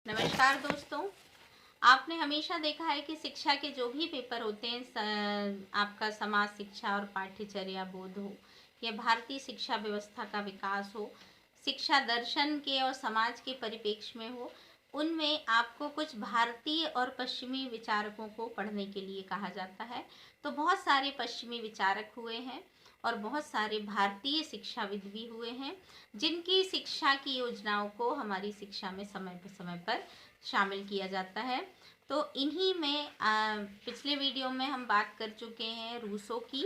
नमस्कार दोस्तों। आपने हमेशा देखा है कि शिक्षा के जो भी पेपर होते हैं, आपका समाज शिक्षा और पाठ्यचर्या बोध हो या भारतीय शिक्षा व्यवस्था का विकास हो, शिक्षा दर्शन के और समाज के परिप्रेक्ष्य में हो, उनमें आपको कुछ भारतीय और पश्चिमी विचारकों को पढ़ने के लिए कहा जाता है। तो बहुत सारे पश्चिमी विचारक हुए हैं और बहुत सारे भारतीय शिक्षाविद भी हुए हैं, जिनकी शिक्षा की योजनाओं को हमारी शिक्षा में समय पर शामिल किया जाता है। तो इन्हीं में पिछले वीडियो में हम बात कर चुके हैं रूसो की।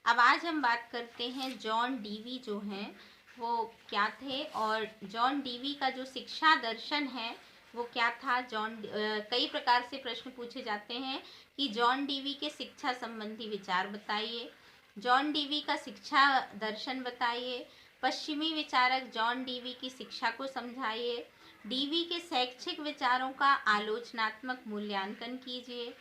अब आज हम बात करते हैं जॉन डीवी जो हैं वो क्या थे, और जॉन डीवी का जो शिक्षा दर्शन है वो क्या था। कई प्रकार से प्रश्न पूछे जाते हैं कि जॉन डीवी के शिक्षा संबंधी विचार बताइए, जॉन डीवी का शिक्षा दर्शन बताइए, पश्चिमी विचारक जॉन डीवी की शिक्षा को समझाइए, डीवी के शैक्षिक विचारों का आलोचनात्मक मूल्यांकन कीजिए,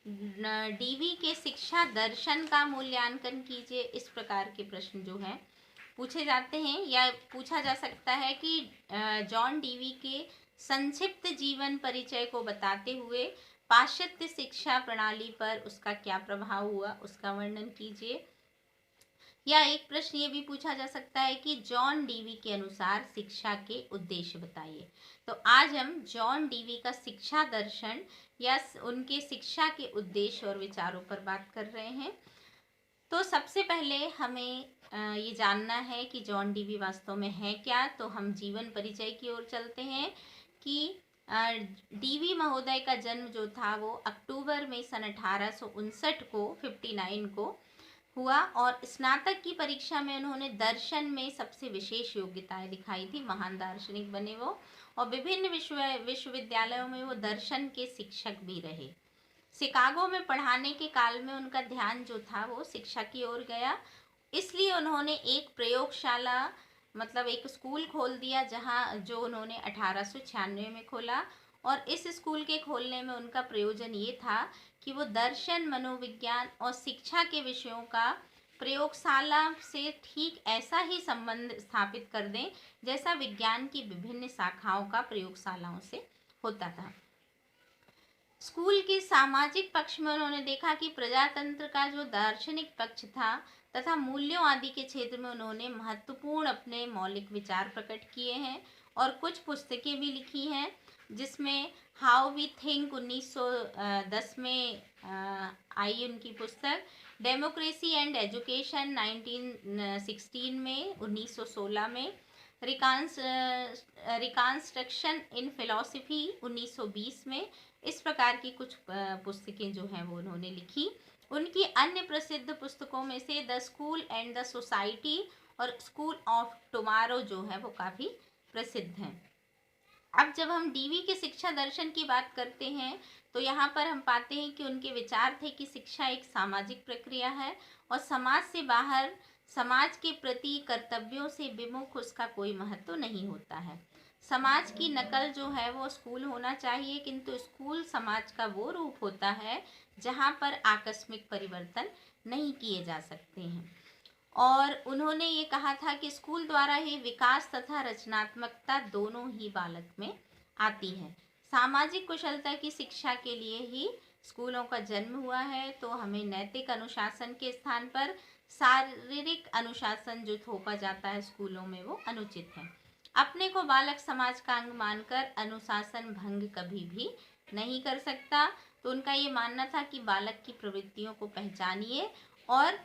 डीवी के शिक्षा दर्शन का मूल्यांकन कीजिए। इस प्रकार के प्रश्न जो हैं पूछे जाते हैं, या पूछा जा सकता है कि जॉन डीवी के संक्षिप्त जीवन परिचय को बताते हुए पाश्चात्य शिक्षा प्रणाली पर उसका क्या प्रभाव हुआ, उसका वर्णन कीजिए। या एक प्रश्न ये भी पूछा जा सकता है कि जॉन डीवी के अनुसार शिक्षा के उद्देश्य बताइए। तो आज हम जॉन डीवी का शिक्षा दर्शन या उनके शिक्षा के उद्देश्य और विचारों पर बात कर रहे हैं। तो सबसे पहले हमें ये जानना है कि जॉन डीवी वास्तव में है क्या। तो हम जीवन परिचय की ओर चलते हैं कि डीवी महोदय का जन्म जो था वो अक्टूबर में सन 1859 को 59 को हुआ, और स्नातक की परीक्षा में उन्होंने दर्शन में सबसे विशेष योग्यताएं दिखाई थी, महान दार्शनिक बने वो, और विभिन्न विश्वविद्यालयों में वो दर्शन के शिक्षक भी रहे। शिकागो में पढ़ाने के काल में उनका ध्यान जो था वो शिक्षा की ओर गया, इसलिए उन्होंने एक प्रयोगशाला मतलब एक स्कूल खोल दिया, जो उन्होंने 1896 में खोला। और इस स्कूल के खोलने में उनका प्रयोजन ये था कि वो दर्शन, मनोविज्ञान और शिक्षा के विषयों का प्रयोगशाला से ठीक ऐसा ही संबंध स्थापित कर दें जैसा विज्ञान की विभिन्न शाखाओं का प्रयोगशालाओं से होता था। स्कूल के सामाजिक पक्ष में उन्होंने देखा कि प्रजातंत्र का जो दार्शनिक पक्ष था तथा मूल्यों आदि के क्षेत्र में उन्होंने महत्वपूर्ण अपने मौलिक विचार प्रकट किए हैं, और कुछ पुस्तकें भी लिखी हैं, जिसमें हाउ वी थिंक 1910 में आई उनकी पुस्तक, डेमोक्रेसी एंड एजुकेशन 1916 में, 1916 में, रिकॉन्स्ट्रक्शन इन फिलॉसफी 1920 में। इस प्रकार की कुछ पुस्तकें जो हैं वो उन्होंने लिखी। उनकी अन्य प्रसिद्ध पुस्तकों में से the school and the society और स्कूल ऑफ टुमारो जो है वो काफ़ी प्रसिद्ध हैं। अब जब हम डीवी के शिक्षा दर्शन की बात करते हैं तो यहाँ पर हम पाते हैं कि उनके विचार थे कि शिक्षा एक सामाजिक प्रक्रिया है और समाज से बाहर समाज के प्रति कर्तव्यों से विमुख उसका कोई महत्व नहीं होता है। समाज की नकल जो है वो स्कूल होना चाहिए, किंतु स्कूल समाज का वो रूप होता है जहाँ पर आकस्मिक परिवर्तन नहीं किए जा सकते हैं। और उन्होंने ये कहा था कि स्कूल द्वारा ही विकास तथा रचनात्मकता दोनों ही बालक में आती है। सामाजिक कुशलता की शिक्षा के लिए ही स्कूलों का जन्म हुआ है, तो हमें नैतिक अनुशासन के स्थान पर शारीरिक अनुशासन जो थोपा जाता है स्कूलों में वो अनुचित है। अपने को बालक समाज का अंग मानकर अनुशासन भंग कभी भी नहीं कर सकता। तो उनका ये मानना था कि बालक की प्रवृत्तियों को पहचानिए और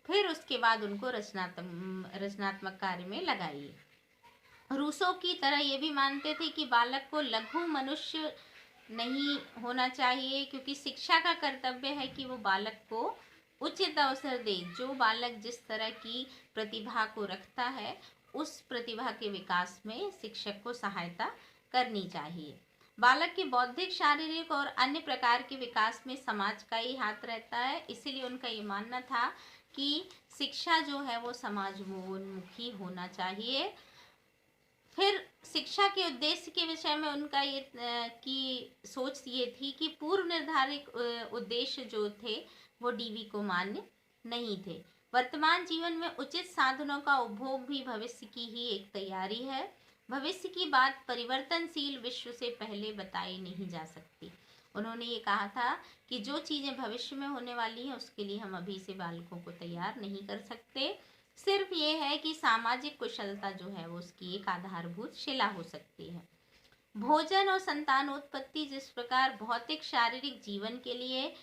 फिर उसके बाद उनको रचनात्मक कार्य में लगाइए। रूसो की तरह ये भी मानते थे कि बालक को लघु मनुष्य नहीं होना चाहिए, क्योंकि शिक्षा का कर्तव्य है कि वो बालक को उचित अवसर दे। जो बालक जिस तरह की प्रतिभा को रखता है उस प्रतिभा के विकास में शिक्षक को सहायता करनी चाहिए। बालक के बौद्धिक, शारीरिक और अन्य प्रकार के विकास में समाज का ही हाथ रहता है, इसीलिए उनका ये मानना था कि शिक्षा जो है वो समाजोन्मुखी होना चाहिए। फिर शिक्षा के उद्देश्य के विषय में उनका ये की सोच ये थी कि पूर्व निर्धारित उद्देश्य जो थे वो डीवी को मान्य नहीं थे। वर्तमान जीवन में उचित साधनों का उपभोग भी भविष्य की ही एक तैयारी है। भविष्य की बात परिवर्तनशील विश्व से पहले बताई नहीं जा सकती। उन्होंने ये कहा था कि जो चीज़ें भविष्य में होने वाली हैं उसके लिए हम अभी से बालकों को तैयार नहीं कर सकते। सिर्फ ये है कि सामाजिक कुशलता जो है वो उसकी एक आधारभूत शिला हो सकती है। भोजन और संतानोत्पत्ति जिस प्रकार भौतिक शारीरिक जीवन के लिए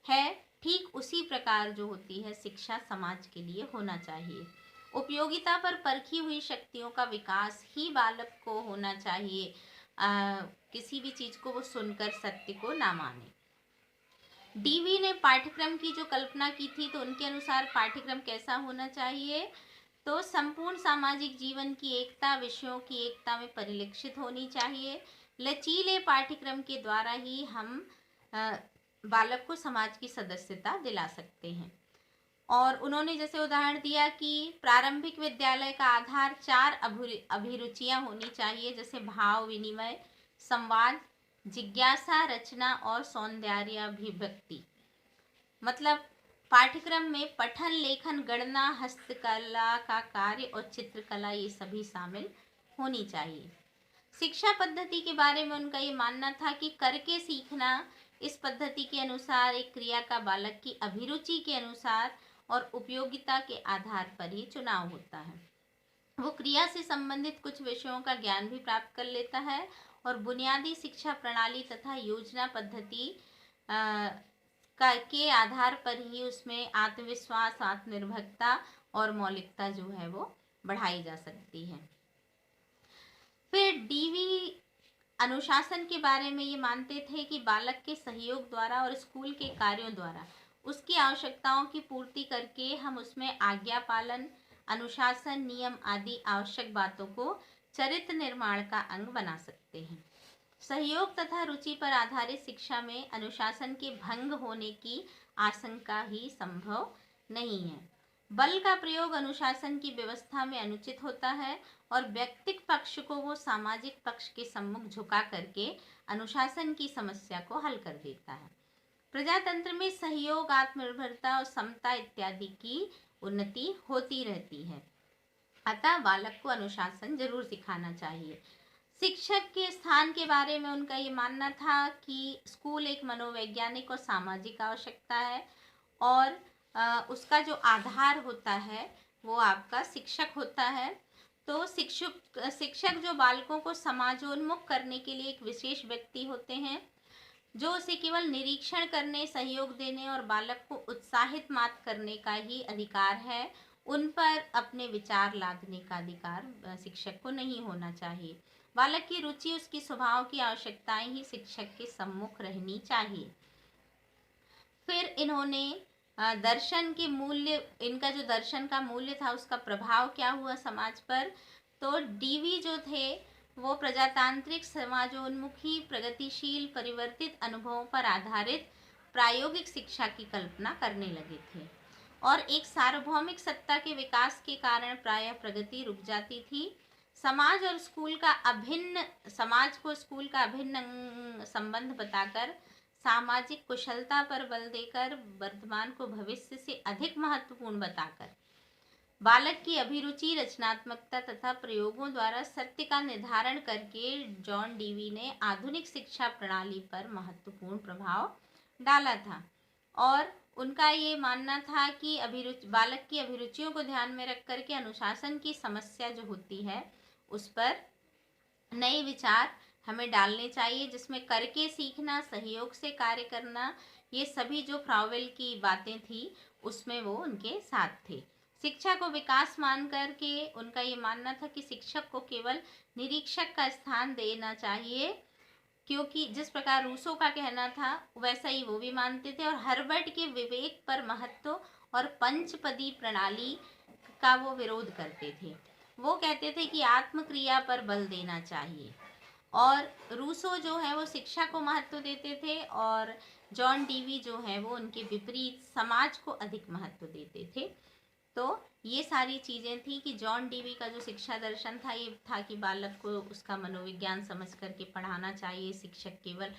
है, ठीक उसी प्रकार जो होती है शिक्षा समाज के लिए होना चाहिए। उपयोगिता पर परखी हुई शक्तियों का विकास ही बालक को होना चाहिए। किसी भी चीज को वो सुनकर सत्य को ना माने। डीवी ने पाठ्यक्रम की जो कल्पना की थी तो उनके अनुसार पाठ्यक्रम कैसा होना चाहिए, तो संपूर्ण सामाजिक जीवन की एकता विषयों की एकता में परिलक्षित होनी चाहिए। लचीले पाठ्यक्रम के द्वारा ही हम बालक को समाज की सदस्यता दिला सकते हैं। और उन्होंने जैसे उदाहरण दिया कि प्रारंभिक विद्यालय का आधार 4 अभिरुचियां होनी चाहिए, जैसे भाव विनिमय, संवाद, जिज्ञासा, रचना और सौंदर्याभिव्यक्ति। मतलब पाठ्यक्रम में पठन, लेखन, गणना, हस्तकला का कार्य और चित्रकला ये सभी शामिल होनी चाहिए। शिक्षा पद्धति के बारे में उनका ये मानना था कि करके सीखना, इस पद्धति के अनुसार एक क्रिया का बालक की अभिरुचि के अनुसार और उपयोगिता के आधार पर ही चुनाव होता है। वो क्रिया से संबंधित कुछ विषयों का ज्ञान भी प्राप्त कर लेता है और बुनियादी शिक्षा प्रणाली तथा योजना पद्धति के आधार पर ही उसमें आत्मविश्वास, आत्मनिर्भरता और मौलिकता जो है वो बढ़ाई जा सकती है। फिर डीवी अनुशासन के बारे में ये मानते थे कि बालक के सहयोग द्वारा और स्कूल के कार्यों द्वारा उसकी आवश्यकताओं की पूर्ति करके हम उसमें आज्ञा पालन, अनुशासन, नियम आदि आवश्यक बातों को चरित्र निर्माण का अंग बना सकते हैं। सहयोग तथा रुचि पर आधारित शिक्षा में अनुशासन के भंग होने की आशंका ही संभव नहीं है। बल का प्रयोग अनुशासन की व्यवस्था में अनुचित होता है और व्यक्तिक पक्ष को वो सामाजिक पक्ष के सम्मुख झुका करके अनुशासन की समस्या को हल कर देता है। प्रजातंत्र में सहयोग, आत्मनिर्भरता और समता इत्यादि की उन्नति होती रहती है। अतः बालक को अनुशासन जरूर सिखाना चाहिए। शिक्षक के स्थान के बारे में उनका ये मानना था कि स्कूल एक मनोवैज्ञानिक और सामाजिक आवश्यकता है और उसका जो आधार होता है वो आपका शिक्षक होता है। तो शिक्षक जो बालकों को समाजोन्मुख करने के लिए एक विशेष व्यक्ति होते हैं, जो उसे केवल निरीक्षण करने, सहयोग देने और बालक को उत्साहित मात्र करने का ही अधिकार है। उन पर अपने विचार लादने का अधिकार शिक्षक को नहीं होना चाहिए। बालक की रुचि, उसकी स्वभाव की आवश्यकताएं ही शिक्षक के सम्मुख रहनी चाहिए। फिर इन्होंने दर्शन के मूल्य, इनका जो दर्शन का मूल्य था उसका प्रभाव क्या हुआ समाज पर, तो डीवी जो थे वो प्रजातांत्रिक, समाजोन्मुखी, प्रगतिशील, परिवर्तित अनुभवों पर आधारित प्रायोगिक शिक्षा की कल्पना करने लगे थे और एक सार्वभौमिक सत्ता के विकास के कारण प्रायः प्रगति रुक जाती थी। समाज को स्कूल का अभिन्न संबंध बताकर, सामाजिक कुशलता पर बल देकर, वर्तमान को भविष्य से अधिक महत्वपूर्ण बताकर, बालक की अभिरुचि, रचनात्मकता तथा प्रयोगों द्वारा सत्य का निर्धारण करके जॉन डीवी ने आधुनिक शिक्षा प्रणाली पर महत्वपूर्ण प्रभाव डाला था। और उनका ये मानना था कि बालक की अभिरुचियों को ध्यान में रख करके अनुशासन की समस्या जो होती है उस पर नए विचार हमें डालने चाहिए, जिसमें करके सीखना, सहयोग से कार्य करना, ये सभी जो फ्राउवेल की बातें थी उसमें वो उनके साथ थे। शिक्षा को विकास मान करके उनका ये मानना था कि शिक्षक को केवल निरीक्षक का स्थान देना चाहिए, क्योंकि जिस प्रकार रूसो का कहना था वैसा ही वो भी मानते थे। और हर्बर्ट के विवेक पर महत्व और पंचपदी प्रणाली का वो विरोध करते थे। वो कहते थे कि आत्मक्रिया पर बल देना चाहिए। और रूसो जो है वो शिक्षा को महत्व देते थे और जॉन डीवी जो है वो उनके विपरीत समाज को अधिक महत्व देते थे। तो ये सारी चीज़ें थी कि जॉन डीवी का जो शिक्षा दर्शन था ये था कि बालक को उसका मनोविज्ञान समझ करके पढ़ाना चाहिए, शिक्षक केवल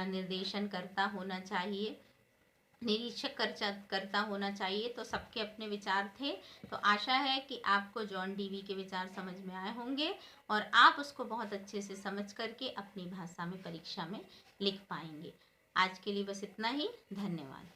निर्देशन करता होना चाहिए। निरीक्षक करता होना चाहिए। तो सबके अपने विचार थे। तो आशा है कि आपको जॉन डीवी के विचार समझ में आए होंगे और आप उसको बहुत अच्छे से समझ करके अपनी भाषा में परीक्षा में लिख पाएंगे। आज के लिए बस इतना ही। धन्यवाद।